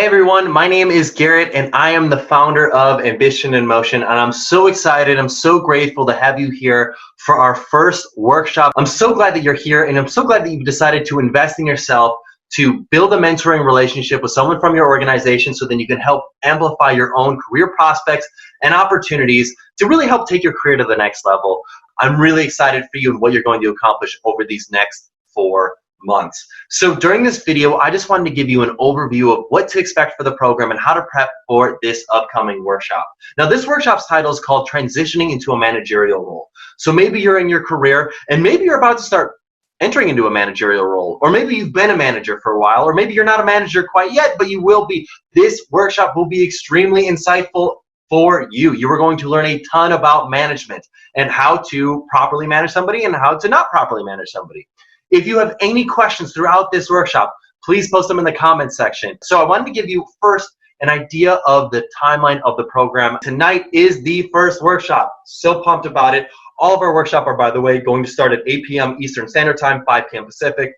everyone, my name is Garrett and I am the founder of Ambition in Motion, and I'm so excited, I'm so grateful to have you here for our first workshop. I'm so glad that you're here, and I'm so glad that you've decided to invest in yourself to build a mentoring relationship with someone from your organization so then you can help amplify your own career prospects and opportunities to really help take your career to the next level. I'm really excited for you and what you're going to accomplish over these next 4 months. So during this video, I just wanted to give you an overview of what to expect for the program and how to prep for this upcoming workshop. Now, this workshop's title is called Transitioning into a Managerial Role. So maybe you're in your career and maybe you're about to start entering into a managerial role, or maybe you've been a manager for a while, or maybe you're not a manager quite yet, but you will be. This workshop will be extremely insightful for you. You are going to learn a ton about management and how to properly manage somebody and how to not properly manage somebody. If you have any questions throughout this workshop, please post them in the comments section. So I wanted to give you first an idea of the timeline of the program. Tonight is the first workshop. So pumped about it. All of our workshops are, by the way, going to start at 8 p.m. Eastern Standard Time, 5 p.m. Pacific,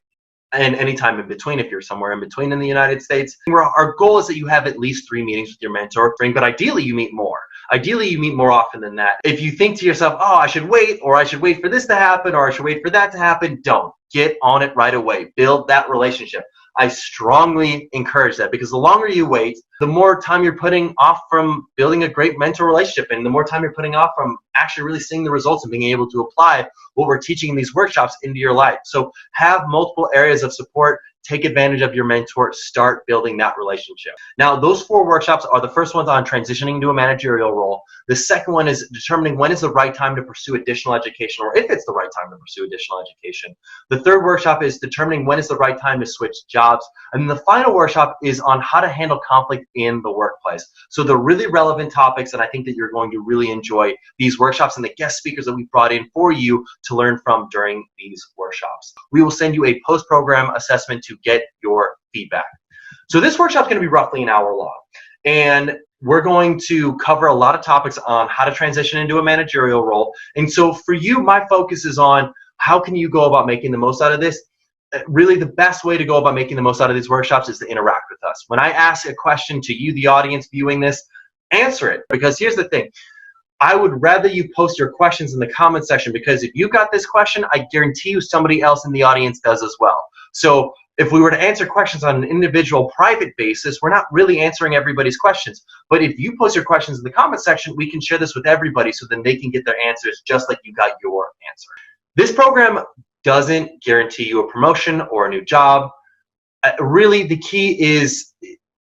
and any time in between if you're somewhere in between in the United States. Our goal is that you have at least 3 meetings with your mentor, but ideally you meet more. Ideally, you meet more often than that. If you think to yourself, oh, I should wait, or I should wait for this to happen, or I should wait for that to happen, don't. Get on it right away. Build that relationship. I strongly encourage that, because the longer you wait, the more time you're putting off from building a great mentor relationship, and the more time you're putting off from actually really seeing the results and being able to apply what we're teaching in these workshops into your life. So have multiple areas of support. Take advantage of your mentor. Start building that relationship. Now, those 4 workshops are the first ones on transitioning into a managerial role. The second one is determining when is the right time to pursue additional education, or if it's the right time to pursue additional education. The third workshop is determining when is the right time to switch jobs. And the final workshop is on how to handle conflict in the workplace. So they're really relevant topics, and I think that you're going to really enjoy these workshops and the guest speakers that we brought in for you to learn from during these workshops. We will send you a post-program assessment to get your feedback. So this workshop is going to be roughly an hour long, and we're going to cover a lot of topics on how to transition into a managerial role. And so for you, my focus is on how can you go about making the most out of this. Really, the best way to go about making the most out of these workshops is to interact with us. When I ask a question to you, the audience viewing this, answer it. Because here's the thing. I would rather you post your questions in the comment section, because if you got this question, I guarantee you somebody else in the audience does as well. So if we were to answer questions on an individual private basis, we're not really answering everybody's questions. But if you post your questions in the comment section, we can share this with everybody so then they can get their answers just like you got your answer. This program doesn't guarantee you a promotion or a new job. Really, the key is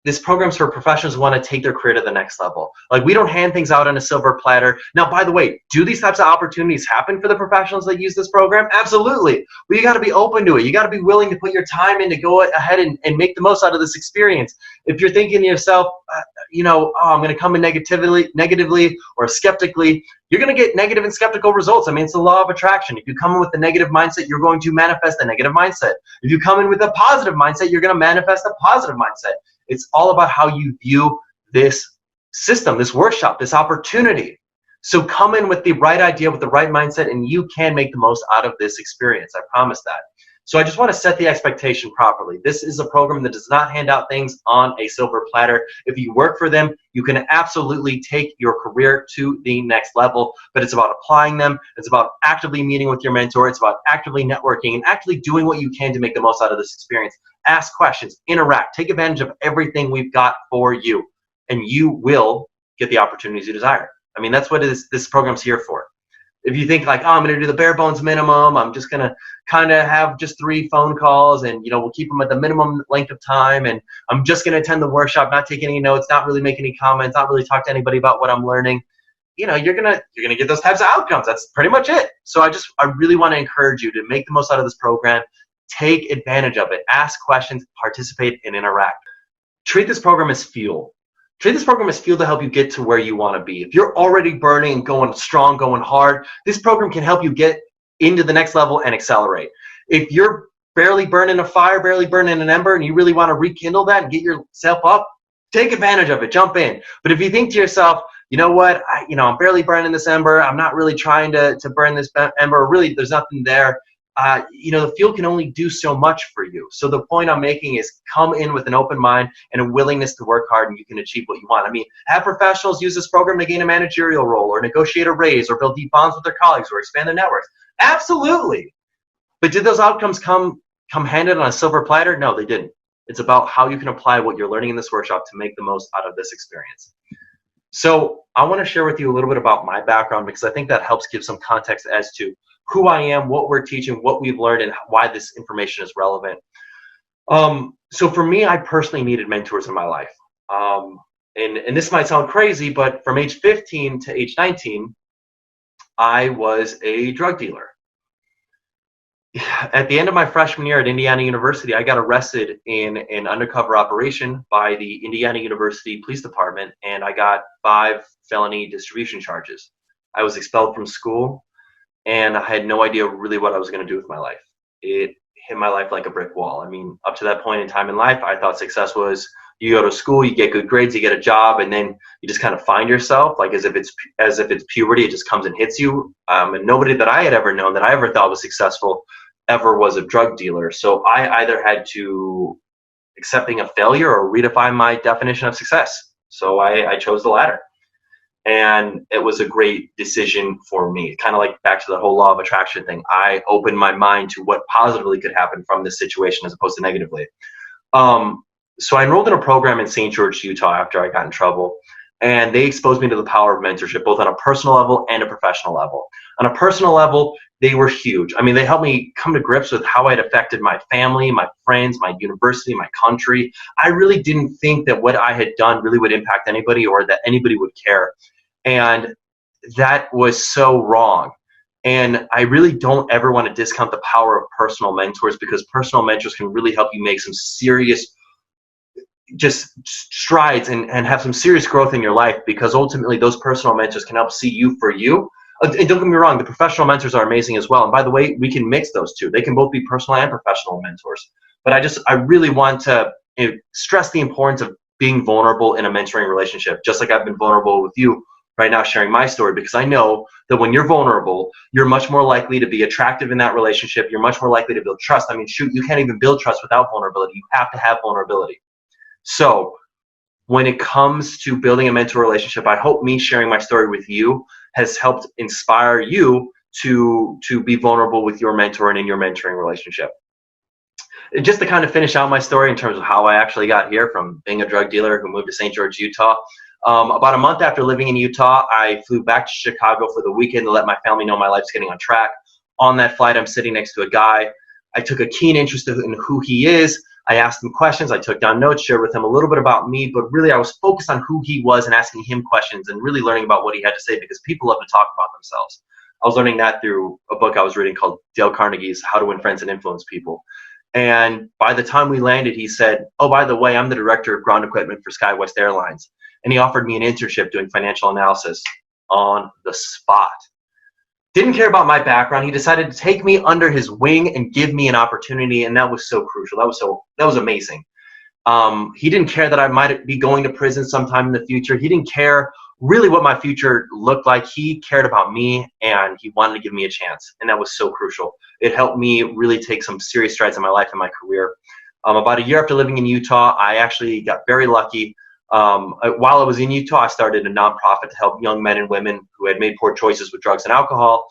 this program's for professionals who want to take their career to the next level. Like, we don't hand things out on a silver platter. Now, by the way, do these types of opportunities happen for the professionals that use this program? Absolutely. But you got to be open to it. You got to be willing to put your time in to go ahead and make the most out of this experience. If you're thinking to yourself, oh, I'm going to come in negatively or skeptically, you're going to get negative and skeptical results. I mean, it's the law of attraction. If you come in with a negative mindset, you're going to manifest a negative mindset. If you come in with a positive mindset, you're going to manifest a positive mindset. It's all about how you view this system, this workshop, this opportunity. So come in with the right idea, with the right mindset, and you can make the most out of this experience. I promise that. So I just want to set the expectation properly. This is a program that does not hand out things on a silver platter. If you work for them, you can absolutely take your career to the next level, but it's about applying them. It's about actively meeting with your mentor. It's about actively networking and actually doing what you can to make the most out of this experience. Ask questions, interact, take advantage of everything we've got for you, and you will get the opportunities you desire. I mean, that's what this program's here for. If you think like, oh, I'm going to do the bare bones minimum, I'm just going to kind of have just 3 phone calls, and we'll keep them at the minimum length of time, and I'm just going to attend the workshop, not take any notes, not really make any comments, not really talk to anybody about what I'm learning, you're gonna get those types of outcomes. That's pretty much it. So I really want to encourage you to make the most out of this program. Take advantage of it. Ask questions, participate, and interact. Treat this program as fuel. Treat this program as fuel to help you get to where you want to be. If you're already burning and going strong, going hard, this program can help you get into the next level and accelerate. If you're barely burning a fire, barely burning an ember, and you really want to rekindle that and get yourself up, take advantage of it. Jump in. But if you think to yourself, you know what, I'm barely burning this ember, I'm not really trying to burn this ember, really there's nothing there, the field can only do so much for you. So the point I'm making is come in with an open mind and a willingness to work hard, and you can achieve what you want. I mean, have professionals use this program to gain a managerial role or negotiate a raise or build deep bonds with their colleagues or expand their networks. Absolutely. But did those outcomes come handed on a silver platter? No, they didn't. It's about how you can apply what you're learning in this workshop to make the most out of this experience. So I want to share with you a little bit about my background, because I think that helps give some context as to who I am, what we're teaching, what we've learned, and why this information is relevant. So for me, I personally needed mentors in my life. And this might sound crazy, but from age 15 to age 19, I was a drug dealer. At the end of my freshman year at Indiana University, I got arrested in an undercover operation by the Indiana University Police Department, and I got 5 felony distribution charges. I was expelled from school, and I had no idea really what I was going to do with my life. It hit my life like a brick wall. I mean, up to that point in time in life, I thought success was you go to school, you get good grades, you get a job, and then you just kind of find yourself, like as if it's puberty. It just comes and hits you. And nobody that I had ever known that I ever thought was successful ever was a drug dealer. So I either had to accept being a failure or redefine my definition of success. So I chose the latter. And it was a great decision for me. Kind of like back to the whole law of attraction thing. I opened my mind to what positively could happen from this situation as opposed to negatively. So I enrolled in a program in St. George, Utah after I got in trouble. And they exposed me to the power of mentorship, both on a personal level and a professional level. On a personal level, they were huge. I mean, they helped me come to grips with how it affected my family, my friends, my university, my country. I really didn't think that what I had done really would impact anybody or that anybody would care. And that was so wrong. And I really don't ever want to discount the power of personal mentors, because personal mentors can really help you make some serious just strides and have some serious growth in your life, because ultimately those personal mentors can help see you for you. And don't get me wrong, the professional mentors are amazing as well. And by the way, we can mix those two. They can both be personal and professional mentors. But I really want to stress the importance of being vulnerable in a mentoring relationship, just like I've been vulnerable with you right now sharing my story, because I know that when you're vulnerable, you're much more likely to be attractive in that relationship. You're much more likely to build trust. I mean, shoot, you can't even build trust without vulnerability. You have to have vulnerability. So when it comes to building a mentor relationship, I hope me sharing my story with you has helped inspire you to be vulnerable with your mentor and in your mentoring relationship. Just to kind of finish out my story in terms of how I actually got here from being a drug dealer who moved to St. George, Utah. About a month after living in Utah, I flew back to Chicago for the weekend to let my family know my life's getting on track. On that flight, I'm sitting next to a guy. I took a keen interest in who he is. I asked him questions. I took down notes, shared with him a little bit about me, but really I was focused on who he was and asking him questions and really learning about what he had to say, because people love to talk about themselves. I was learning that through a book I was reading called Dale Carnegie's How to Win Friends and Influence People. And by the time we landed, he said, "Oh, by the way, I'm the director of ground equipment for SkyWest Airlines." And he offered me an internship doing financial analysis on the spot. Didn't care about my background. He decided to take me under his wing and give me an opportunity, and that was so crucial. That was amazing. He didn't care that I might be going to prison sometime in the future. He didn't care really what my future looked like. He cared about me, and he wanted to give me a chance, and that was so crucial. It helped me really take some serious strides in my life and my career. About a year after living in Utah, I actually got very lucky. While I was in Utah, I started a nonprofit to help young men and women who had made poor choices with drugs and alcohol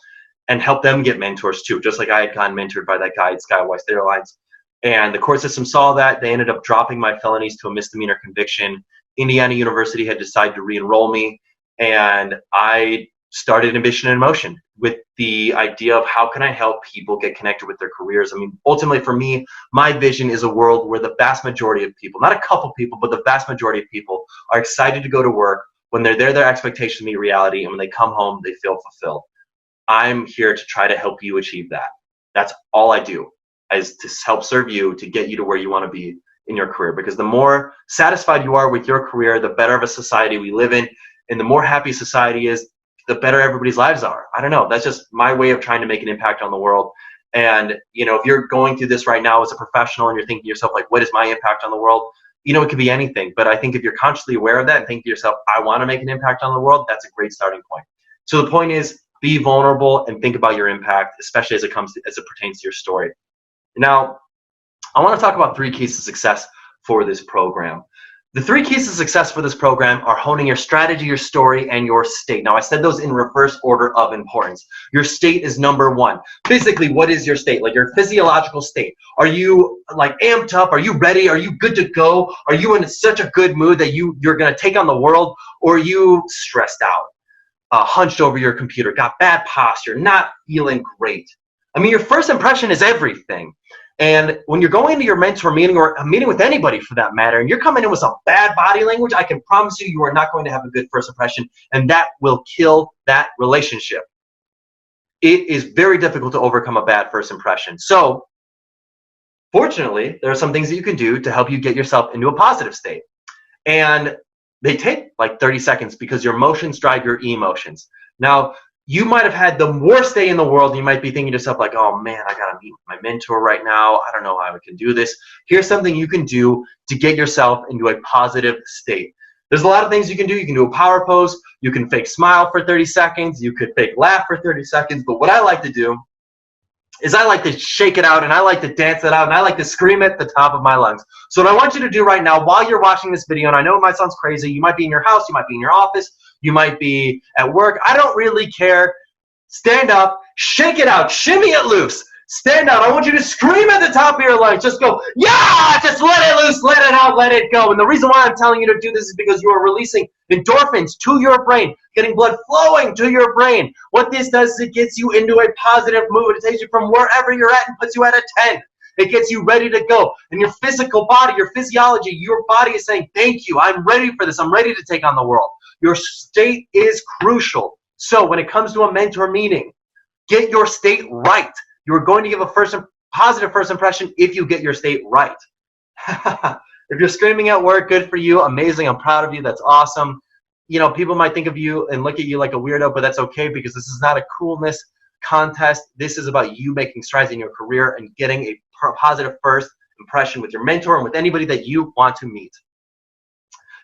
and help them get mentors too, just like I had gotten mentored by that guy at SkyWest Airlines. And the court system saw that. They ended up dropping my felonies to a misdemeanor conviction. Indiana University had decided to re-enroll me, and I started Ambition in Motion with the idea of how can I help people get connected with their careers. I mean, ultimately for me, my vision is a world where the vast majority of people, not a couple people, but the vast majority of people are excited to go to work. When they're there, their expectations meet reality, and when they come home, they feel fulfilled. I'm here to try to help you achieve that. That's all I do, is to help serve you, to get you to where you want to be in your career. Because the more satisfied you are with your career, the better of a society we live in, and the more happy society is, the better everybody's lives are. I don't know. That's just my way of trying to make an impact on the world. And, you know, if you're going through this right now as a professional and you're thinking to yourself, like, what is my impact on the world? You know, it could be anything. But I think if you're consciously aware of that and think to yourself, I want to make an impact on the world, that's a great starting point. So the point is, be vulnerable, and think about your impact, especially as it pertains to your story. Now, I want to talk about 3 keys to success for this program. The 3 keys to success for this program are honing your strategy, your story, and your state. Now, I said those in reverse order of importance. Your state is number 1. Physically, what is your state? Like your physiological state. Are you like amped up? Are you ready? Are you good to go? Are you in such a good mood that you're going to take on the world? Or are you stressed out, hunched over your computer, got bad posture, not feeling great? I mean, your first impression is everything. And when you're going into your mentor meeting, or a meeting with anybody for that matter, and you're coming in with some bad body language, I can promise you, you are not going to have a good first impression, and that will kill that relationship. It is very difficult to overcome a bad first impression. So, fortunately, there are some things that you can do to help you get yourself into a positive state. And they take like 30 seconds because your emotions drive your emotions. Now, you might have had the worst day in the world. You might be thinking to yourself like, oh man, I got to meet with my mentor right now. I don't know how I can do this. Here's something you can do to get yourself into a positive state. There's a lot of things you can do. You can do a power pose. You can fake smile for 30 seconds. You could fake laugh for 30 seconds. But what I like to do is I like to shake it out, and I like to dance it out, and I like to scream at the top of my lungs. So what I want you to do right now while you're watching this video, and I know it might sound crazy, you might be in your house, you might be in your office, you might be at work, I don't really care. Stand up, shake it out, shimmy it loose. Stand out. I want you to scream at the top of your lungs. Just go, yeah, just let it loose, let it out, let it go. And the reason why I'm telling you to do this is because you are releasing endorphins to your brain, getting blood flowing to your brain. What this does is it gets you into a positive mood. It takes you from wherever you're at and puts you at a 10. It gets you ready to go. And your physical body, your physiology, your body is saying, thank you, I'm ready for this. I'm ready to take on the world. Your state is crucial. So when it comes to a mentor meeting, get your state right. You're going to give a positive first impression if you get your state right. If you're screaming at work, good for you. Amazing. I'm proud of you. That's awesome. You know, people might think of you and look at you like a weirdo, but that's okay because this is not a coolness contest. This is about you making strides in your career and getting a positive first impression with your mentor and with anybody that you want to meet.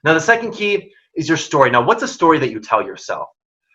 Now, the second key is your story. Now, what's a story that you tell yourself?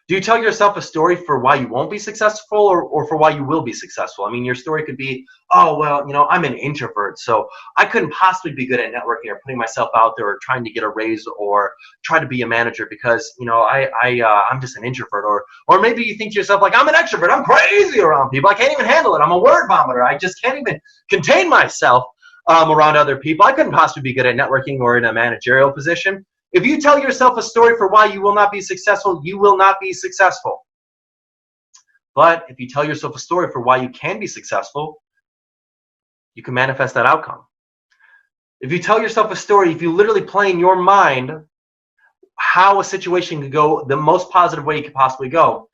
Do you tell yourself a story for why you won't be successful or for why you will be successful? I mean, your story could be, oh, well, you know, I'm an introvert, so I couldn't possibly be good at networking or putting myself out there or trying to get a raise or try to be a manager because, you know, I'm just an introvert. Or maybe you think to yourself, like, I'm an extrovert. I'm crazy around people. I can't even handle it. I'm a word vomiter. I just can't even contain myself around other people. I couldn't possibly be good at networking or in a managerial position. If you tell yourself a story for why you will not be successful, you will not be successful. But if you tell yourself a story for why you can be successful, you can manifest that outcome. If you tell yourself a story, if you literally play in your mind how a situation could go the most positive way you could possibly go,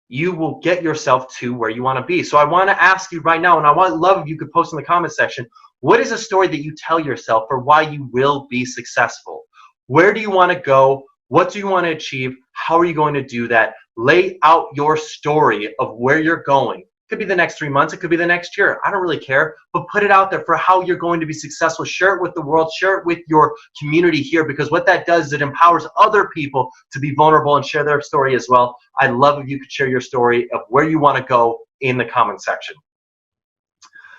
you will get yourself to where you want to be. So I want to ask you right now, and I would love if you could post in the comment section, what is a story that you tell yourself for why you will be successful? Where do you want to go? What do you want to achieve? How are you going to do that? Lay out your story of where you're going. It could be the next 3 months. It could be the next year. I don't really care. But put it out there for how you're going to be successful. Share it with the world. Share it with your community here because what that does is it empowers other people to be vulnerable and share their story as well. I'd love if you could share your story of where you want to go in the comment section.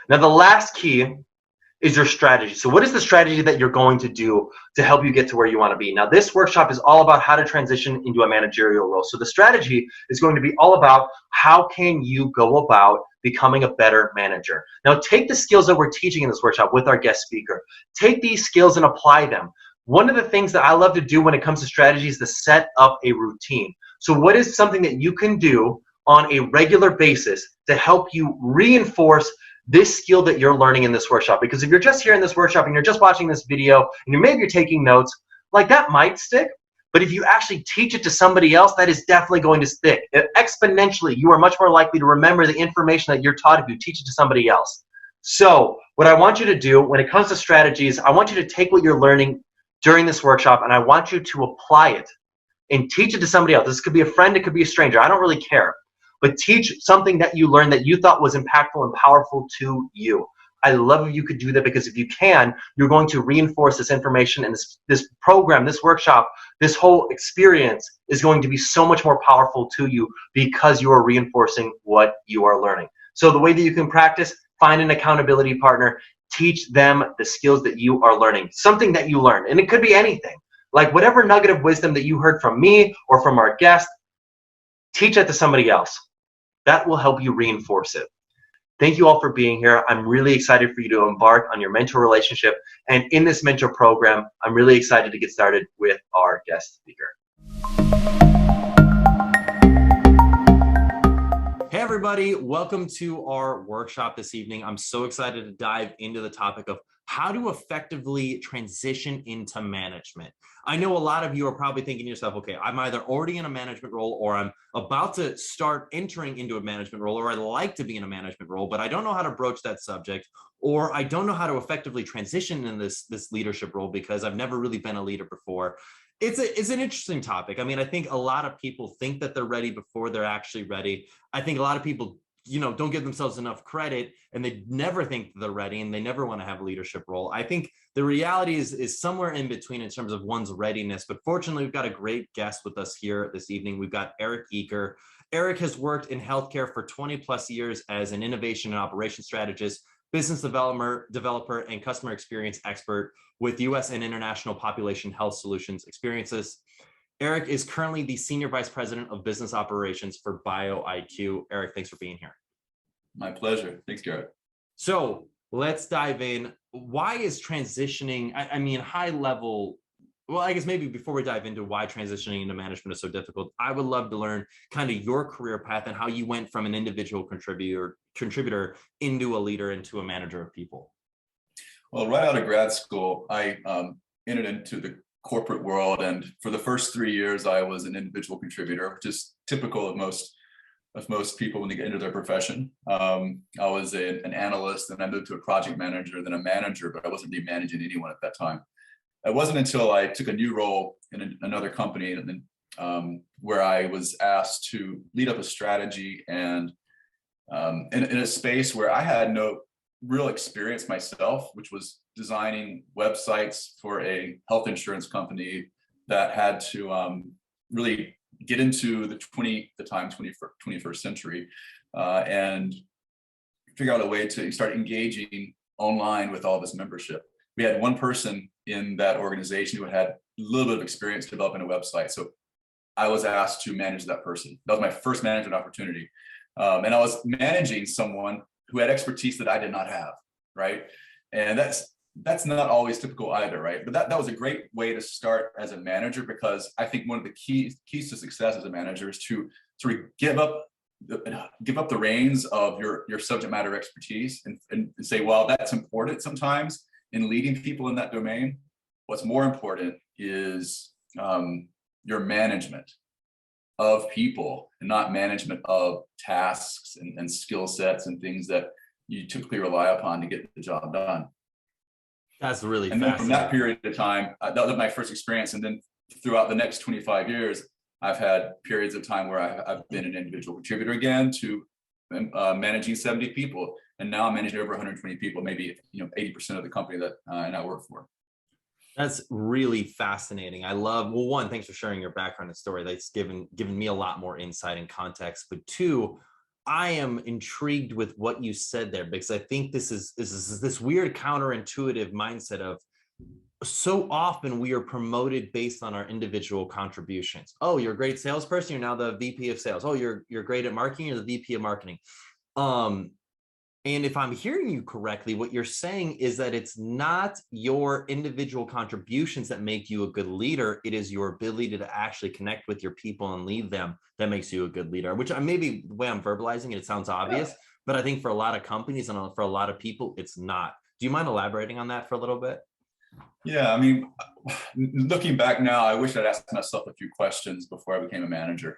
Now, the last key is your strategy. So what is the strategy that you're going to do to help you get to where you want to be? Now, this workshop is all about how to transition into a managerial role. So the strategy is going to be all about how can you go about becoming a better manager. Now, take the skills that we're teaching in this workshop with our guest speaker. Take these skills and apply them. One of the things that I love to do when it comes to strategy is to set up a routine. So what is something that you can do on a regular basis to help you reinforce this skill that you're learning in this workshop? Because if you're just here in this workshop and you're just watching this video and maybe you're taking notes, like that might stick. But if you actually teach it to somebody else, that is definitely going to stick. Exponentially, you are much more likely to remember the information that you're taught if you teach it to somebody else. So what I want you to do when it comes to strategies, I want you to take what you're learning during this workshop and I want you to apply it and teach it to somebody else. This could be a friend, it could be a stranger. I don't really care. But teach something that you learned that you thought was impactful and powerful to you. I love if you could do that, because if you can, you're going to reinforce this information, and this program, this workshop, this whole experience is going to be so much more powerful to you because you are reinforcing what you are learning. So the way that you can practice, find an accountability partner, teach them the skills that you are learning, something that you learn. And it could be anything. Like whatever nugget of wisdom that you heard from me or from our guest, teach that to somebody else. That will help you reinforce it. Thank you all for being here. I'm really excited for you to embark on your mentor relationship. And in this mentor program, I'm really excited to get started with our guest speaker. Hey everybody, welcome to our workshop this evening. I'm so excited to dive into the topic of how to effectively transition into management. I know a lot of you are probably thinking to yourself, okay, I'm either already in a management role or I'm about to start entering into a management role, or I'd like to be in a management role, but I don't know how to broach that subject, or I don't know how to effectively transition in this leadership role because I've never really been a leader before. It's an interesting topic. I mean, I think a lot of people think that they're ready before they're actually ready. I think a lot of people, don't give themselves enough credit, and they never think they're ready, and they never want to have a leadership role. I think the reality is somewhere in between in terms of one's readiness. But fortunately, we've got a great guest with us here this evening. We've got Erik Eaker. Erik has worked in healthcare for 20 plus years as an innovation and operations strategist, business developer, and customer experience expert with U.S. and international population health solutions experiences. Erik is currently the Senior Vice President of Business Operations for BioIQ. Erik, thanks for being here. My pleasure. Thanks, Garrett. So let's dive in. Why is transitioning, I mean, high level, well, I guess maybe before we dive into why transitioning into management is so difficult, I would love to learn kind of your career path and how you went from an individual contributor into a leader, into a manager of people. Well, right out of grad school, I entered into the corporate world, and for the first 3 years, I was an individual contributor, which is typical of most people when they get into their profession. I was an analyst, and I moved to a project manager, then a manager, but I wasn't really managing anyone at that time. It wasn't until I took a new role in another company, and then where I was asked to lead up a strategy, and in a space where I had no real experience myself, which was designing websites for a health insurance company that had to really get into the 21st century and figure out a way to start engaging online with all this membership. We had one person in that organization who had a little bit of experience developing a website. So I was asked to manage that person. That was my first management opportunity. And I was managing someone who had expertise that I did not have, right? And that's not always typical either, right? But that was a great way to start as a manager, because I think one of the keys to success as a manager is to sort of give up the reins of your subject matter expertise and say, well, that's important sometimes in leading people in that domain. What's more important is your management of people, and not management of tasks and skill sets and things that you typically rely upon to get the job done. That's really and fascinating. Then from that period of time, that was my first experience. And then throughout the next 25 years, I've had periods of time where I've been an individual contributor again to managing 70 people. And now I'm managing over 120 people, maybe 80% of the company that I now work for. That's really fascinating. I love, well, one, thanks for sharing your background and story. That's given me a lot more insight and context. But two, I am intrigued with what you said there, because I think this is this weird counterintuitive mindset of, so often we are promoted based on our individual contributions. Oh, you're a great salesperson, you're now the VP of sales. Oh, you're great at marketing, you're the VP of marketing. And if I'm hearing you correctly, what you're saying is that it's not your individual contributions that make you a good leader. It is your ability to actually connect with your people and lead them that makes you a good leader, which maybe the way I'm verbalizing it, it sounds obvious, but I think for a lot of companies and for a lot of people, it's not. Do you mind elaborating on that for a little bit? Yeah, I mean, looking back now, I wish I'd asked myself a few questions before I became a manager.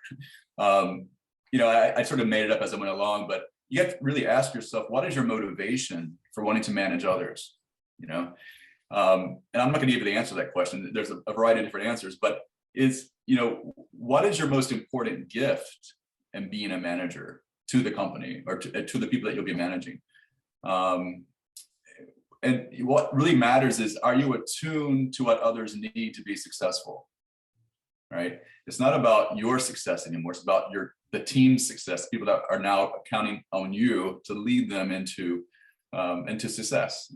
I sort of made it up as I went along, but you have to really ask yourself, what is your motivation for wanting to manage others? And I'm not going to give you the answer to that question. There's a variety of different answers, but what is your most important gift in being a manager to the company or to the people that you'll be managing? and what really matters is, are you attuned to what others need to be successful? Right? It's not about your success anymore. It's about the team's success. People that are now counting on you to lead them into success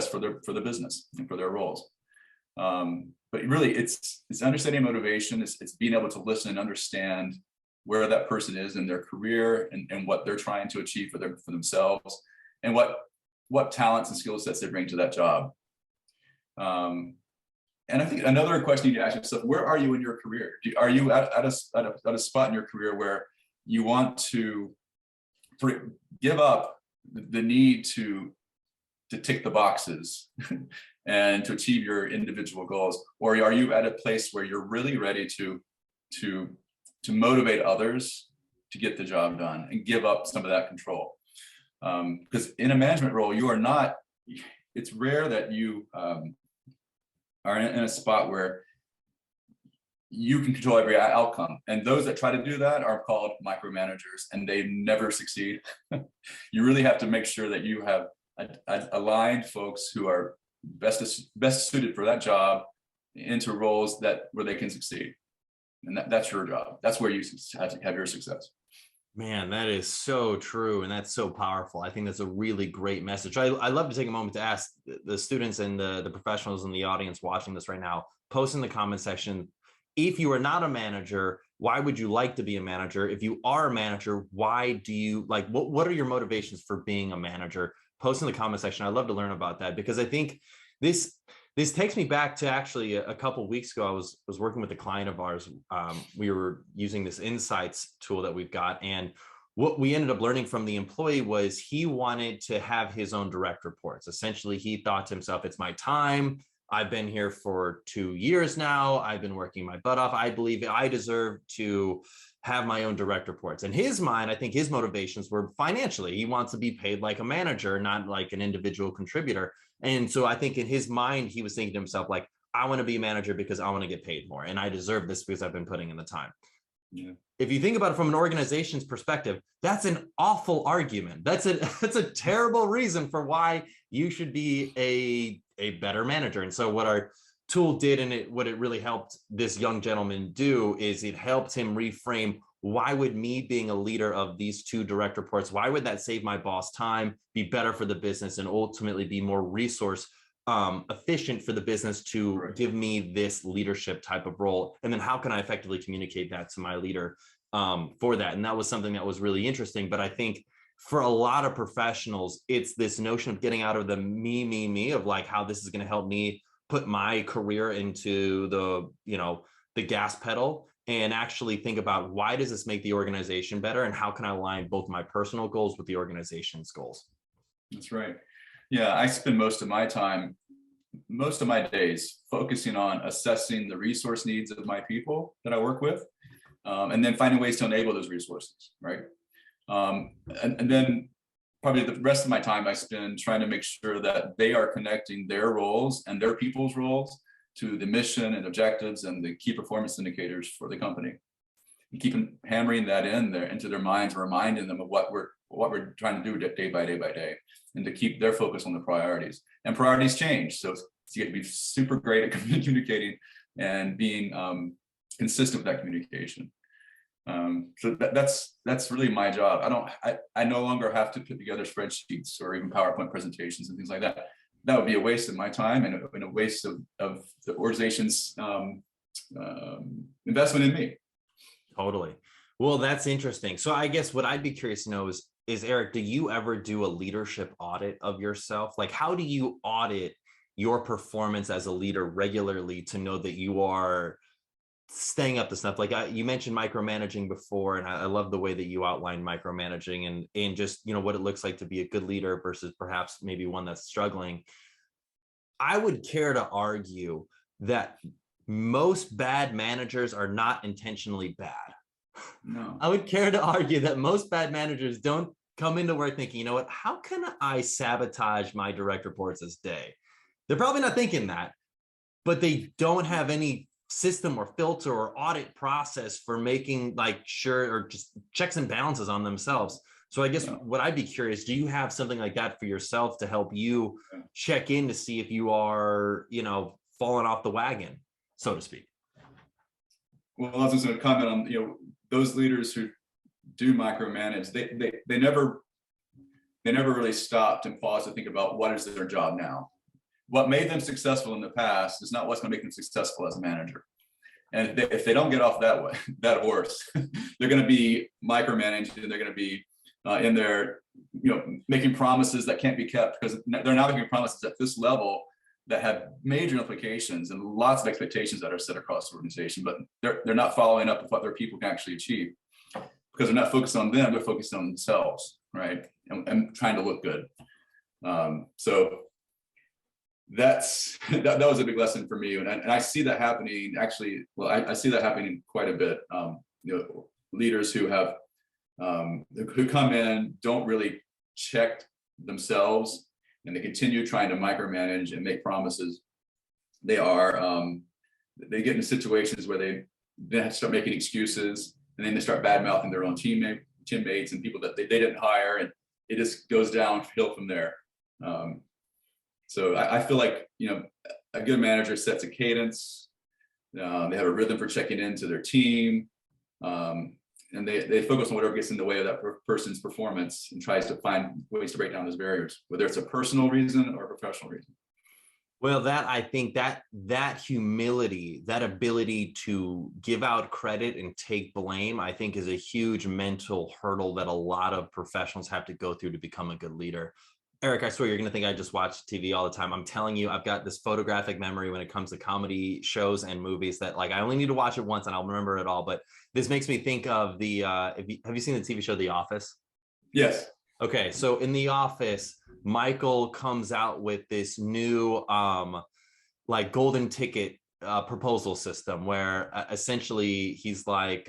for the business and for their roles. But really, it's understanding motivation. It's being able to listen and understand where that person is in their career and what they're trying to achieve for themselves, and what talents and skill sets they bring to that job. And I think another question you need to ask yourself: where are you in your career? Are you at a spot in your career where you want to give up the need to tick the boxes and to achieve your individual goals, or are you at a place where you're really ready to motivate others to get the job done and give up some of that control? Because in a management role, you are not. It's rare that you are in a spot where you can control every outcome. And those that try to do that are called micromanagers, and they never succeed. You really have to make sure that you have aligned folks who are best suited for that job into roles where they can succeed. And that's your job. That's where you have your success. Man, that is so true. And that's so powerful. I think that's a really great message. I love to take a moment to ask the students and the professionals in the audience watching this right now, post in the comment section, if you are not a manager, why would you like to be a manager? If you are a manager, why do you like, what are your motivations for being a manager? Post in the comment section. I'd love to learn about that, because I think this takes me back to actually a couple of weeks ago. I was working with a client of ours. We were using this insights tool that we've got. And what we ended up learning from the employee was he wanted to have his own direct reports. Essentially, he thought to himself, it's my time. I've been here for 2 years now. I've been working my butt off. I believe I deserve to have my own direct reports. In his mind, I think his motivations were financially. He wants to be paid like a manager, not like an individual contributor. And so I think in his mind, he was thinking to himself, like, I want to be a manager because I want to get paid more. And I deserve this because I've been putting in the time. Yeah. If you think about it from an organization's perspective, that's an awful argument. That's a terrible reason for why you should be a better manager. And so what our tool did, and what it really helped this young gentleman do, is it helped him reframe, why would me being a leader of these 2 direct reports, why would that save my boss time, be better for the business, and ultimately be more resource efficient for the business to give me this leadership type of role? And then how can I effectively communicate that to my leader for that? And that was something that was really interesting. But I think for a lot of professionals, it's this notion of getting out of the me of like how this is going to help me put my career into the gas pedal, and actually think about, why does this make the organization better, and how can I align both my personal goals with the organization's goals? That's right. Yeah, I spend most of my days focusing on assessing the resource needs of my people that I work with, and then finding ways to enable those resources, right? And then probably the rest of my time I spend trying to make sure that they are connecting their roles and their people's roles to the mission and objectives and the key performance indicators for the company. And keep hammering that into their minds, reminding them of what we're trying to do day by day, and to keep their focus on the priorities. And priorities change, so you have to be super great at communicating and being consistent with that communication. So that's really my job. I no longer have to put together spreadsheets or even PowerPoint presentations and things like that. That would be a waste of my time and a waste of the organization's investment in me. Totally. Well, that's interesting. So I guess what I'd be curious to know is Erik, do you ever do a leadership audit of yourself? Like, how do you audit your performance as a leader regularly to know that you are staying up to snuff? Like you mentioned micromanaging before, and I love the way that you outlined micromanaging and just, what it looks like to be a good leader versus perhaps maybe one that's struggling. I would care to argue that most bad managers are not intentionally bad. No. I would care to argue that most bad managers don't come into work thinking, how can I sabotage my direct reports this day? They're probably not thinking that, but they don't have any system or filter or audit process for making sure, or just checks and balances on themselves. So I guess Yeah. what I'd be curious, do you have something like that for yourself to help you check in to see if you are, falling off the wagon, so to speak? Well, I was just going to comment on, those leaders who do micromanage, they never really stopped and paused to think about what is their job now. What made them successful in the past is not what's going to make them successful as a manager. And if they don't get off that horse, they're going to be micromanaged, and they're going to be in there, making promises that can't be kept, because they're now making promises at this level that have major implications and lots of expectations that are set across the organization, but they're not following up with what their people can actually achieve, because they're not focused on them, they're focused on themselves, right? And trying to look good. So that was a big lesson for me, and I see that happening actually. Well, I see that happening quite a bit. Leaders who have who come in, don't really check themselves, and they continue trying to micromanage and make promises. They get into situations where they then have to start making excuses, and then they start bad mouthing their own teammates and people that they didn't hire, and it just goes downhill from there. So I feel like, a good manager sets a cadence. They have a rhythm for checking into their team, and they focus on whatever gets in the way of that person's performance, and tries to find ways to break down those barriers, whether it's a personal reason or a professional reason. Well, I think that humility, that ability to give out credit and take blame, I think is a huge mental hurdle that a lot of professionals have to go through to become a good leader. Erik, I swear you're going to think I just watch TV all the time. I'm telling you, I've got this photographic memory when it comes to comedy shows and movies that, like, I only need to watch it once and I'll remember it all. But this makes me think of have you seen the TV show The Office? Yes. Okay, so in The Office, Michael comes out with this new golden ticket proposal system where essentially he's like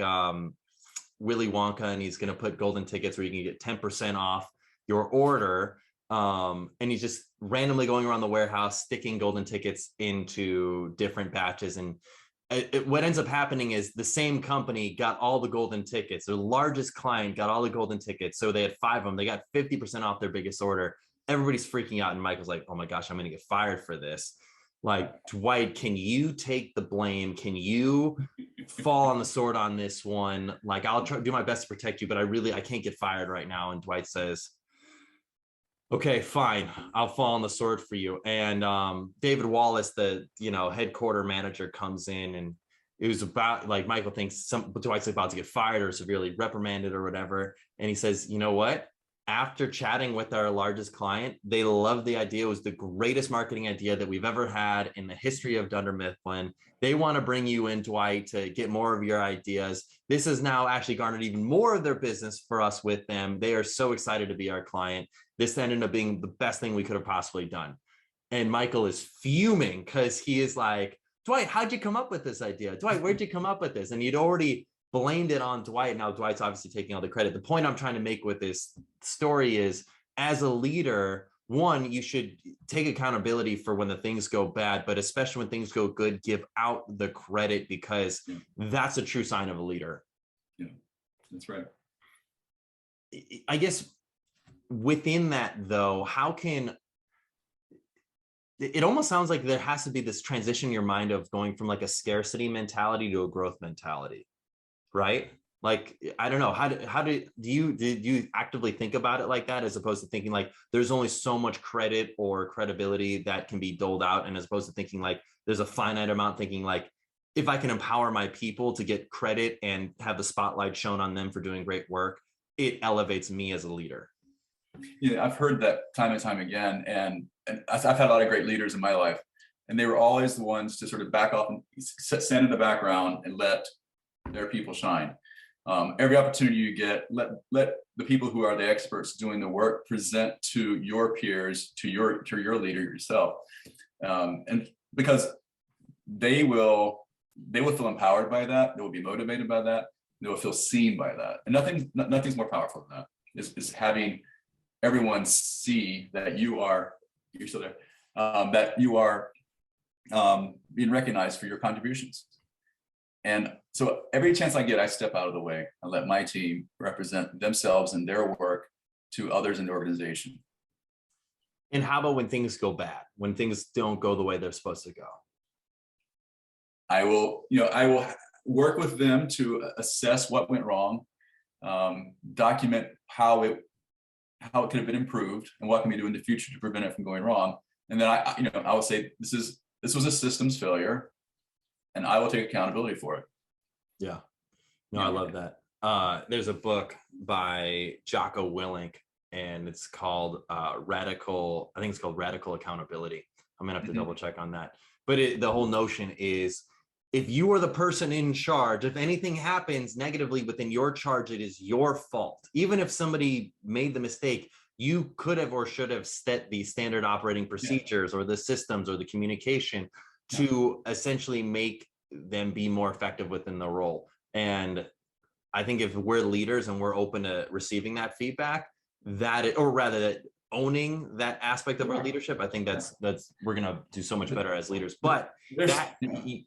Willy Wonka, and he's going to put golden tickets where you can get 10% off your order. And he's just randomly going around the warehouse, sticking golden tickets into different batches. And what ends up happening is the same company got all the golden tickets. Their largest client got all the golden tickets. So they had 5 of them. They got 50% off their biggest order. Everybody's freaking out. And Michael's like, oh my gosh, I'm going to get fired for this. Like, Dwight, can you take the blame? Can you fall on the sword on this one? Like, I'll try to do my best to protect you, but I can't get fired right now. And Dwight says, okay, fine, I'll fall on the sword for you. And David Wallace, the headquarter manager, comes in, and it was about, like, Michael thinks Dwight's about to get fired or severely reprimanded or whatever. And he says, you know what? After chatting with our largest client, they loved the idea. It was the greatest marketing idea that we've ever had in the history of Dunder Mifflin. They want to bring you in, Dwight, to get more of your ideas. This has now actually garnered even more of their business for us with them. They are so excited to be our client. This ended up being the best thing we could have possibly done. And Michael is fuming because he is like, Dwight, how'd you come up with this idea? Dwight, where'd you come up with this? And he'd already blamed it on Dwight. Now Dwight's obviously taking all the credit. The point I'm trying to make with this story is, as a leader, one, you should take accountability for when the things go bad, but especially when things go good, give out the credit, because that's a true sign of a leader. Yeah, that's right. I guess within that, though, it almost sounds like there has to be this transition in your mind of going from like a scarcity mentality to a growth mentality, right? Like, I don't know, do you actively think about it like that, as opposed to thinking like there's only so much credit or credibility that can be doled out, and as opposed to thinking like there's a finite amount, thinking like, if I can empower my people to get credit and have the spotlight shown on them for doing great work, it elevates me as a leader. Yeah, I've heard that time and time again, and I've had a lot of great leaders in my life, and they were always the ones to sort of back off and stand in the background and let their people shine. Every opportunity you get, let the people who are the experts doing the work present to your peers, to your leader yourself, and because they will feel empowered by that, they will be motivated by that, they will feel seen by that, and nothing's more powerful than that. Is having everyone see that you're still there, that you are being recognized for your contributions. And so every chance I get, I step out of the way. I let my team represent themselves and their work to others in the organization. And how about when things go bad, when things don't go the way they're supposed to go? I will work with them to assess what went wrong, document how it could have been improved and what can we do in the future to prevent it from going wrong. And then I will say this was a systems failure, and I will take accountability for it. Yeah, no, I love that. There's a book by Jocko Willink, and it's called Radical Accountability. I'm gonna have to double check on that. But the whole notion is, if you are the person in charge, if anything happens negatively within your charge, it is your fault. Even if somebody made the mistake, you could have or should have set the standard operating procedures or the systems or the communication to essentially make them be more effective within the role. And I think if we're leaders and we're open to receiving that feedback, owning that aspect of our leadership, I think that's we're gonna do so much better as leaders. But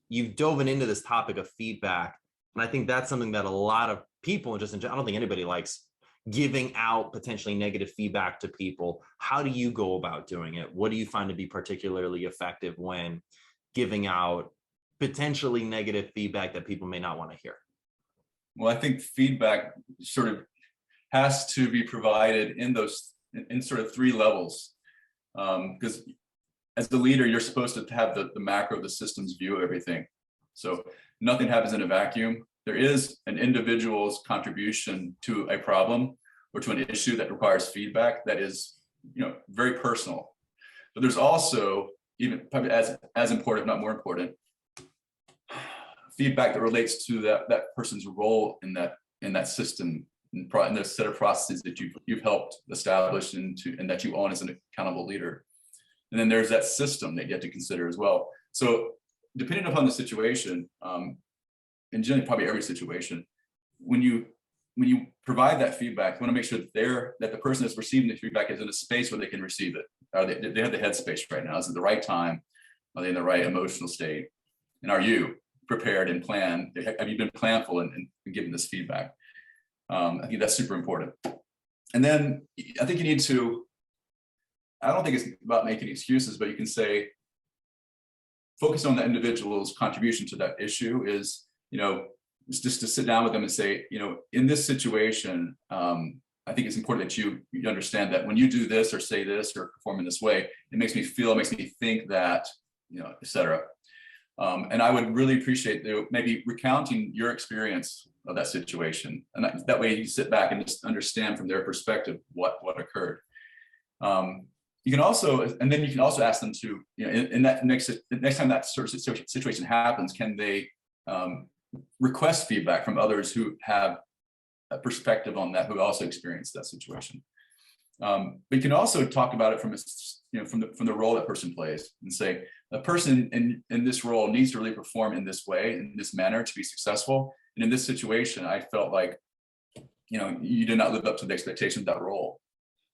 you've dove into this topic of feedback, and I think that's something that a lot of people, I don't think anybody likes giving out potentially negative feedback to people. How do you go about doing it? What do you find to be particularly effective when giving out potentially negative feedback that people may not want to hear? Well, I think feedback sort of has to be provided in sort of three levels, because as the leader, you're supposed to have the macro, the systems view of everything. So nothing happens in a vacuum. There is an individual's contribution to a problem or to an issue that requires feedback that is, very personal. But there's also, even probably as important, if not more important, feedback that relates to that person's role in that system, in the set of processes that you've helped establish and that you own as an accountable leader. And then there's that system that you have to consider as well. So depending upon the situation, and generally probably every situation, when you provide that feedback, you want to make sure that the person that's receiving the feedback is in a space where they can receive it. They have the headspace right now. Is it the right time? Are they in the right emotional state? And are you prepared and planned? Have you been planful in giving this feedback? I think that's super important. And then I think you need to, I don't think it's about making excuses, but you can say, focus on the individual's contribution to that issue is, it's just to sit down with them and say, in this situation, I think it's important that you understand that when you do this or say this or perform in this way, it makes me think that, et cetera. And I would really appreciate maybe recounting your experience of that situation. And that way you sit back and just understand from their perspective what occurred. You can also ask them to, in that next time that sort of situation happens, can they request feedback from others who have a perspective on that, who also experienced that situation. But you can also talk about it from the role that person plays and say, a person in this role needs to really perform in this way, in this manner to be successful. And in this situation, I felt like, you did not live up to the expectation of that role.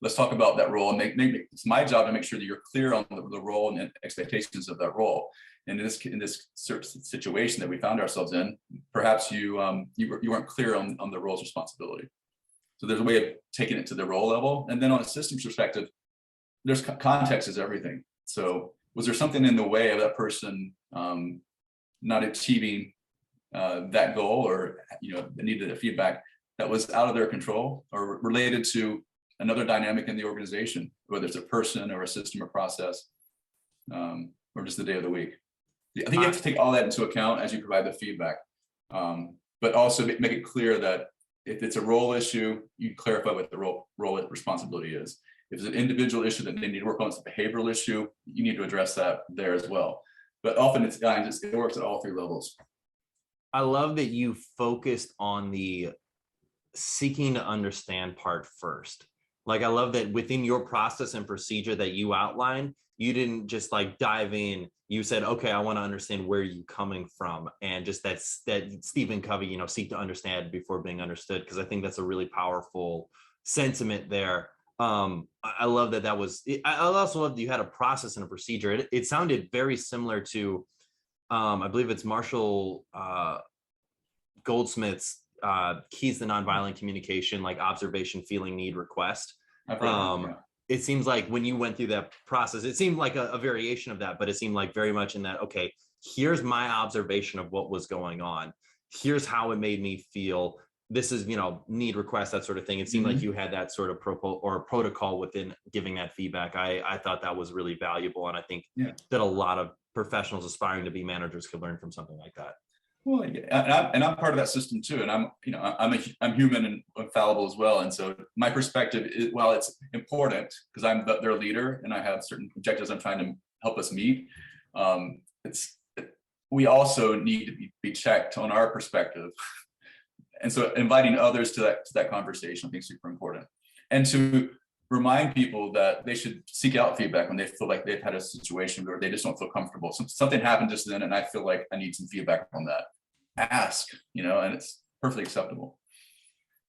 Let's talk about that role, and it's my job to make sure that you're clear on the role and expectations of that role. And in this sort of situation that we found ourselves in, perhaps you weren't clear on the role's responsibility. So there's a way of taking it to the role level. And then on a systems perspective, there's context is everything. So was there something in the way of that person not achieving that goal, or needed a feedback that was out of their control or related to another dynamic in the organization, whether it's a person or a system or process, or just the day of the week. I think you have to take all that into account as you provide the feedback, but also make it clear that if it's a role issue, you clarify what the role responsibility is. If it's an individual issue that they need to work on, it's a behavioral issue, you need to address that there as well. But often it works at all three levels. I love that you focused on the seeking to understand part first. Like, I love that within your process and procedure that you outlined, you didn't just dive in. You said, okay, I want to understand where you're coming from. And just that Stephen Covey, seek to understand before being understood. Because I think that's a really powerful sentiment there. I love that was, I also love that you had a process and a procedure. It sounded very similar to, I believe it's Marshall Goldsmith's Keys to Nonviolent Communication, like observation, feeling, need, request. I've heard that, yeah. It seems like when you went through that process, it seemed like a variation of that, but it seemed like very much in that, okay, here's my observation of what was going on. Here's how it made me feel. This is, need request, that sort of thing. It seemed like you had that sort of protocol within giving that feedback. I thought that was really valuable. And I think that a lot of professionals aspiring to be managers could learn from something like that. Well, yeah, and I'm part of that system too. And I'm human and fallible as well. And so my perspective is, while it's important because I'm their leader and I have certain objectives I'm trying to help us meet, we also need to be checked on our perspective. And so inviting others to that conversation, I think, is super important. And to remind people that they should seek out feedback when they feel like they've had a situation where they just don't feel comfortable. Something happened just then, and I feel like I need some feedback on that. Ask, and it's perfectly acceptable.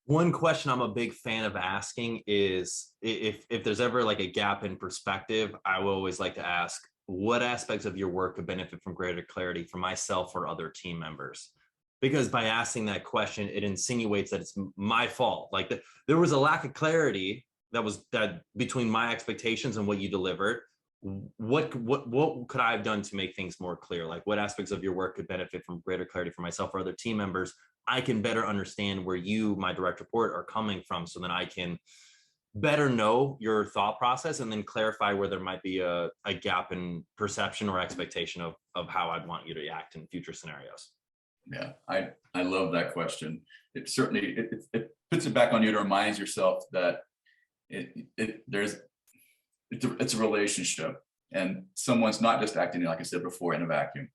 One question I'm a big fan of asking is if there's ever like a gap in perspective, I will always like to ask, what aspects of your work could benefit from greater clarity for myself or other team members? Because by asking that question, it insinuates that it's my fault. Like there was a lack of clarity that between my expectations and what you delivered. What could I have done to make things more clear? Like what aspects of your work could benefit from greater clarity for myself or other team members? I can better understand where you, my direct report, are coming from, so then I can better know your thought process and then clarify where there might be a gap in perception or expectation of how I'd want you to act in future scenarios. Yeah, I love that question. It certainly it puts it back on you to remind yourself that it's a relationship, and someone's not just acting, like I said before, in a vacuum.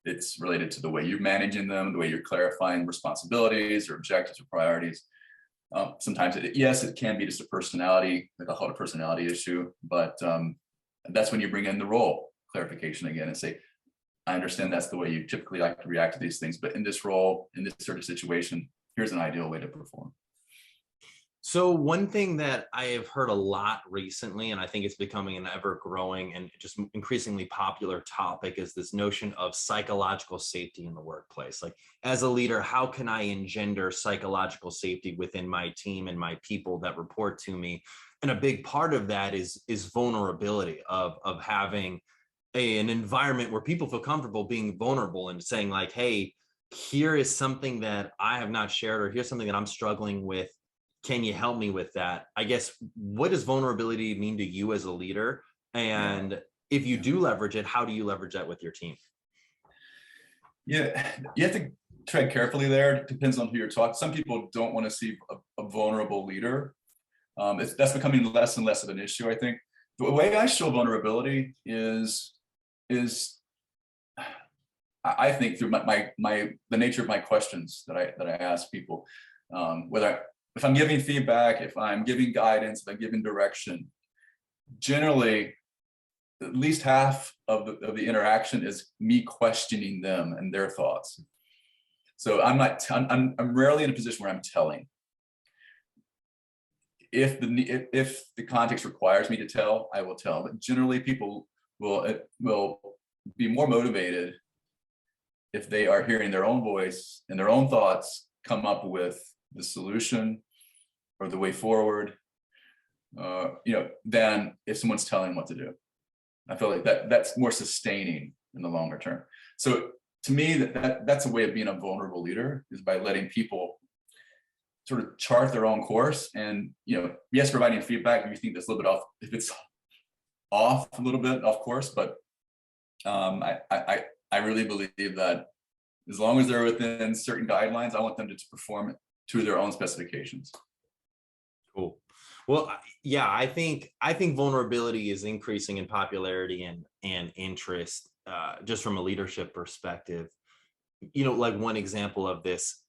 It's related to the way you're managing them, the way you're clarifying responsibilities or objectives or priorities. Sometimes it can be just a personality, like a personality issue, but that's when you bring in the role clarification again and say, I understand that's the way you typically like to react to these things, but in this role, in this sort of situation, here's an ideal way to perform. So one thing that I have heard a lot recently, and I think it's becoming an ever growing and just increasingly popular topic, is this notion of psychological safety in the workplace. Like as a leader, how can I engender psychological safety within my team and my people that report to me? And a big part of that is vulnerability of having an environment where people feel comfortable being vulnerable and saying like, hey, here is something that I have not shared, or here's something that I'm struggling with. Can you help me with that? I guess, what does vulnerability mean to you as a leader? And if you do leverage it, how do you leverage that with your team? Yeah, you have to tread carefully there. It depends on who you're talking. Some people don't want to see a vulnerable leader. That's becoming less and less of an issue, I think. The way I show vulnerability is I think through the nature of my questions that I ask people, if I'm giving feedback, if I'm giving guidance, if I'm giving direction, generally, at least half of the interaction is me questioning them and their thoughts. So I'm rarely in a position where I'm telling. If the context requires me to tell, I will tell. But generally, people will be more motivated if they are hearing their own voice and their own thoughts come up with the solution or the way forward, than if someone's telling them what to do. I feel like that's more sustaining in the longer term. So to me, that's a way of being a vulnerable leader, is by letting people sort of chart their own course. And yes, providing feedback if you think that's a little bit off, if it's off a little bit off course, but I really believe that as long as they're within certain guidelines, I want them to perform to their own specifications. Cool. Well, yeah, I think vulnerability is increasing in popularity and interest, just from a leadership perspective. Like one example of this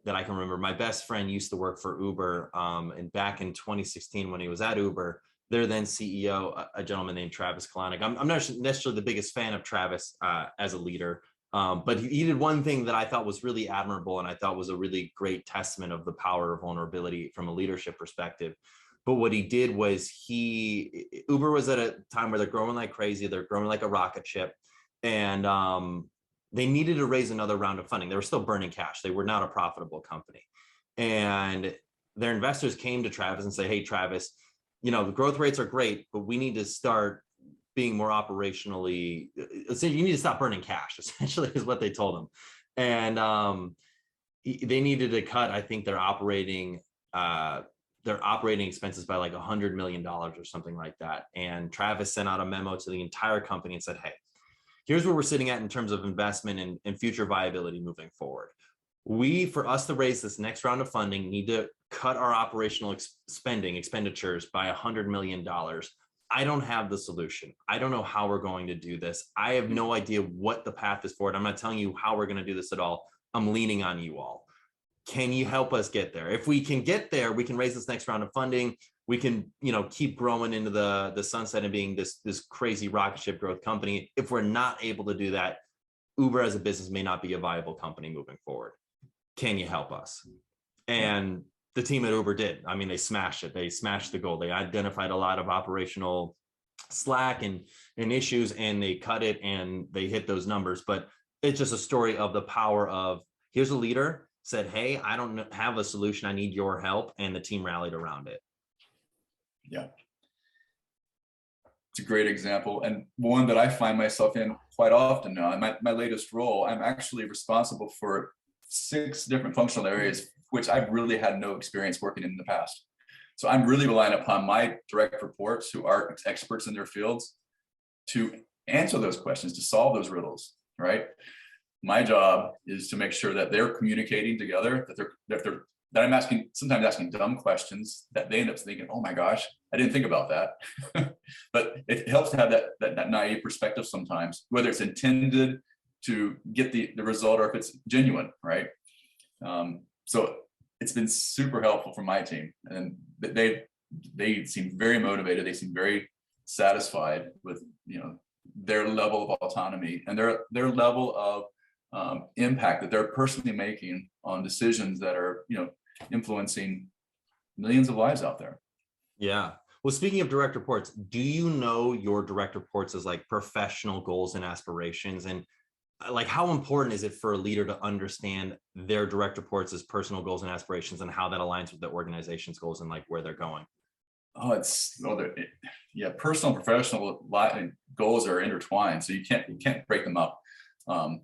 that I can remember, my best friend used to work for Uber, and back in 2016 when he was at Uber, their then CEO, a gentleman named Travis Kalanick. I'm not necessarily the biggest fan of Travis as a leader, but he did one thing that I thought was really admirable, and I thought was a really great testament of the power of vulnerability from a leadership perspective. But what he did was Uber was at a time where they're growing like crazy. They're growing like a rocket ship, and they needed to raise another round of funding. They were still burning cash. They were not a profitable company. And their investors came to Travis and say, hey, Travis, the growth rates are great, but we need to start being more operationally, so you need to stop burning cash, essentially, is what they told them. And they needed to cut, I think, their operating expenses by like $100 million or something like that. And Travis sent out a memo to the entire company and said, hey, here's where we're sitting at in terms of investment and future viability moving forward. For us to raise this next round of funding, need to cut our operational expenditures by $100 million. I don't have the solution. I don't know how we're going to do this. I have no idea what the path is forward. I'm not telling you how we're going to do this at all. I'm leaning on you all. Can you help us get there? If we can get there, we can raise this next round of funding. We can, keep growing into the sunset and being this crazy rocket ship growth company. If we're not able to do that, Uber as a business may not be a viable company moving forward. Can you help us? And the team at Uber did. I mean, they smashed it. They smashed the goal. They identified a lot of operational slack and issues, and they cut it and they hit those numbers. But it's just a story of the power of, here's a leader said, hey, I don't have a solution. I need your help. And the team rallied around it. Yeah. It's a great example, and one that I find myself in quite often now. In my latest role, I'm actually responsible for 6 different functional areas, which I've really had no experience working in the past. So I'm really relying upon my direct reports, who are experts in their fields, to answer those questions, to solve those riddles, right? My job is to make sure that they're communicating together, that I'm sometimes asking dumb questions that they end up thinking, oh my gosh, I didn't think about that. But it helps to have that naive perspective sometimes, whether it's intended to get the result or if it's genuine, right? So it's been super helpful for my team, and they seem very motivated. They seem very satisfied with their level of autonomy and their level of impact that they're personally making on decisions that are influencing millions of lives out there. Yeah. Well, speaking of direct reports, do you know your direct reports as like professional goals and aspirations? And like, how important is it for a leader to understand their direct reports as personal goals and aspirations, and how that aligns with the organization's goals and like where they're going? Personal and professional goals are intertwined, so you can't break them up.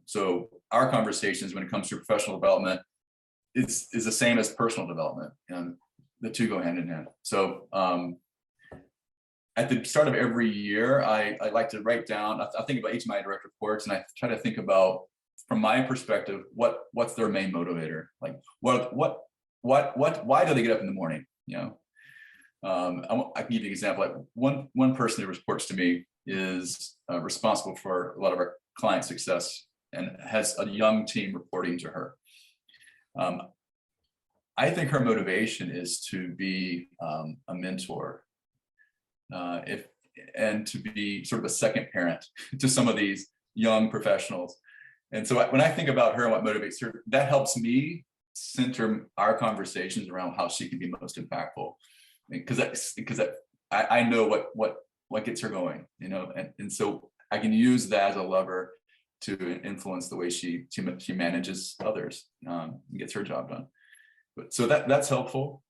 So our conversations when it comes to professional development is the same as personal development, and the two go hand in hand. So at the start of every year, I like to write down, I think about each of my direct reports, and I try to think about, from my perspective, what's their main motivator? Like why do they get up in the morning? I can give you an example. Like one person who reports to me is responsible for a lot of our client success and has a young team reporting to her. I think her motivation is to be a mentor, and to be sort of a second parent to some of these young professionals. And so when I think about her and what motivates her, that helps me center our conversations around how she can be most impactful, because I know what gets her going, and so I can use that as a lever to influence the way she manages others, and gets her job done. But so that's helpful.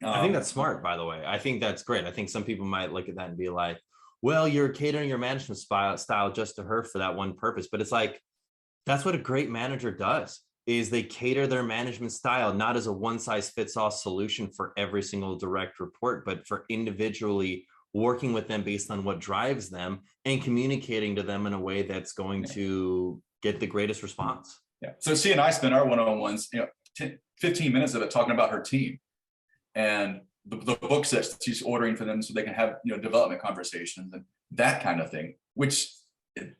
I think that's smart, by the way. I think that's great. I think some people might look at that and be like, well, you're catering your management style just to her for that one purpose. But it's like, that's what a great manager does, is they cater their management style, not as a one size fits all solution for every single direct report, but for individually working with them based on what drives them and communicating to them in a way that's going to get the greatest response. Yeah. So she and I spend our one-on-ones, 15 minutes of it talking about her team and the books that she's ordering for them so they can have development conversations and that kind of thing, which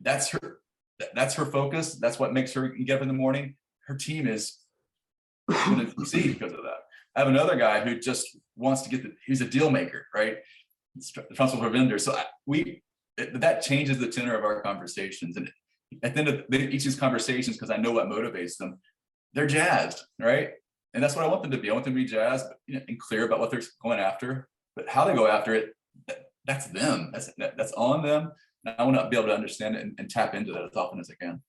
that's her focus. That's what makes her get up in the morning. Her team is going to succeed because of that. I have another guy who just wants to he's a deal maker, right? Responsible for vendors. So that changes the tenor of our conversations. And at the end of each of these conversations, because I know what motivates them, they're jazzed, right? And that's what I want them to be. I want them to be jazzed and clear about what they're going after, but how they go after it, that's them. That's on them. And I want to be able to understand it and tap into that as often as I can.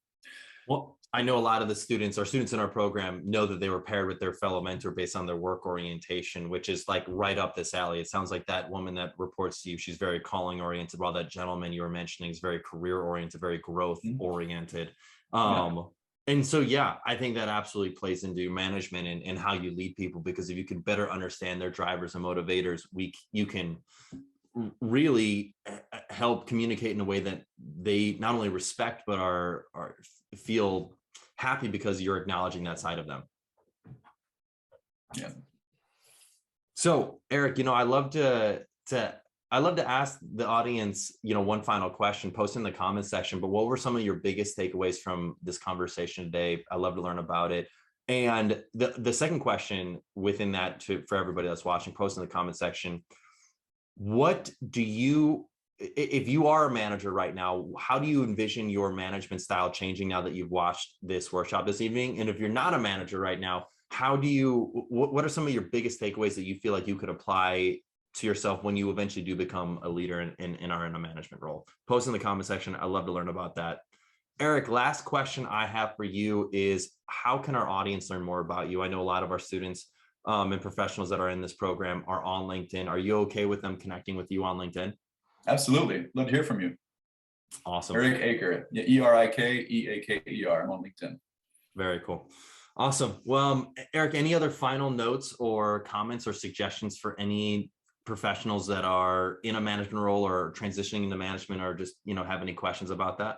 Well, I know a lot of the students, our students in our program, know that they were paired with their fellow mentor based on their work orientation, which is like right up this alley. It sounds like that woman that reports to you, she's very calling oriented, while that gentleman you were mentioning is very career oriented, very growth oriented. And so, yeah, I think that absolutely plays into management and how you lead people, because if you can better understand their drivers and motivators, you can really help communicate in a way that they not only respect, but are feel happy because you're acknowledging that side of them. Yeah. So, Erik, I love to ask the audience, one final question, post in the comments section, but what were some of your biggest takeaways from this conversation today? I love to learn about it. And the second question within that, for everybody that's watching, post in the comment section, what do you, if you are a manager right now, how do you envision your management style changing now that you've watched this workshop this evening? And if you're not a manager right now, what are some of your biggest takeaways that you feel like you could apply to yourself when you eventually do become a leader and are in a management role? Post in the comment section. I'd love to learn about that. Erik, last question I have for you is, how can our audience learn more about you? I know a lot of our students and professionals that are in this program are on LinkedIn. Are you okay with them connecting with you on LinkedIn? Absolutely. Love to hear from you. Awesome. Erik Eaker. Yeah, ErikEaker. I'm on LinkedIn. Very cool. Awesome. Well, Erik, any other final notes or comments or suggestions for any professionals that are in a management role or transitioning into management, or just, have any questions about that?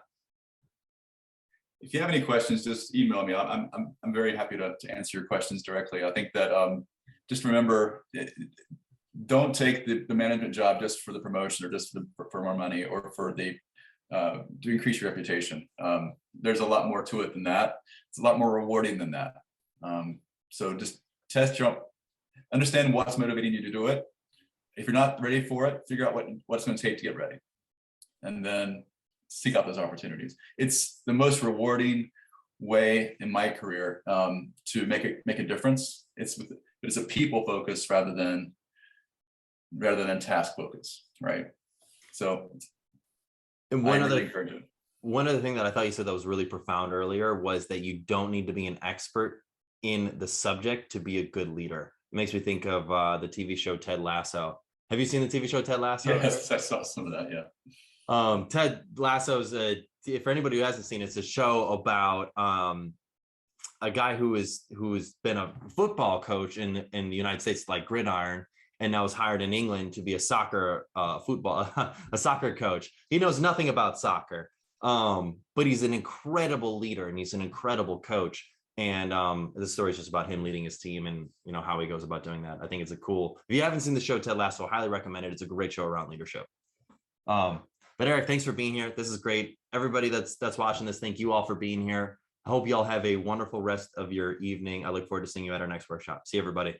If you have any questions, just email me. I'm very happy to answer your questions directly. I think that just remember, don't take the management job just for the promotion, or just for more money, or for the to increase your reputation. There's a lot more to it than that. It's a lot more rewarding than that. So just understand what's motivating you to do it. If you're not ready for it, figure out what's going to take to get ready, and then seek out those opportunities. It's the most rewarding way in my career to make a difference. It's a people focus rather than task focus, right? So, and one other thing that I thought you said that was really profound earlier was that you don't need to be an expert in the subject to be a good leader. It makes me think of the TV show Ted Lasso. Have you seen the TV show Ted Lasso? Yes, I saw some of that. Yeah. Ted Lasso's for anybody who hasn't seen it, it's a show about a guy who's been a football coach in the United States, like gridiron, and now is hired in England to be a soccer coach. He knows nothing about soccer, but he's an incredible leader and he's an incredible coach. And the story is just about him leading his team and how he goes about doing that. I think it's if you haven't seen the show Ted Lasso, highly recommend it. It's a great show around leadership. But Erik, thanks for being here. This is great. Everybody that's watching this, thank you all for being here. I hope you all have a wonderful rest of your evening. I look forward to seeing you at our next workshop. See you, everybody.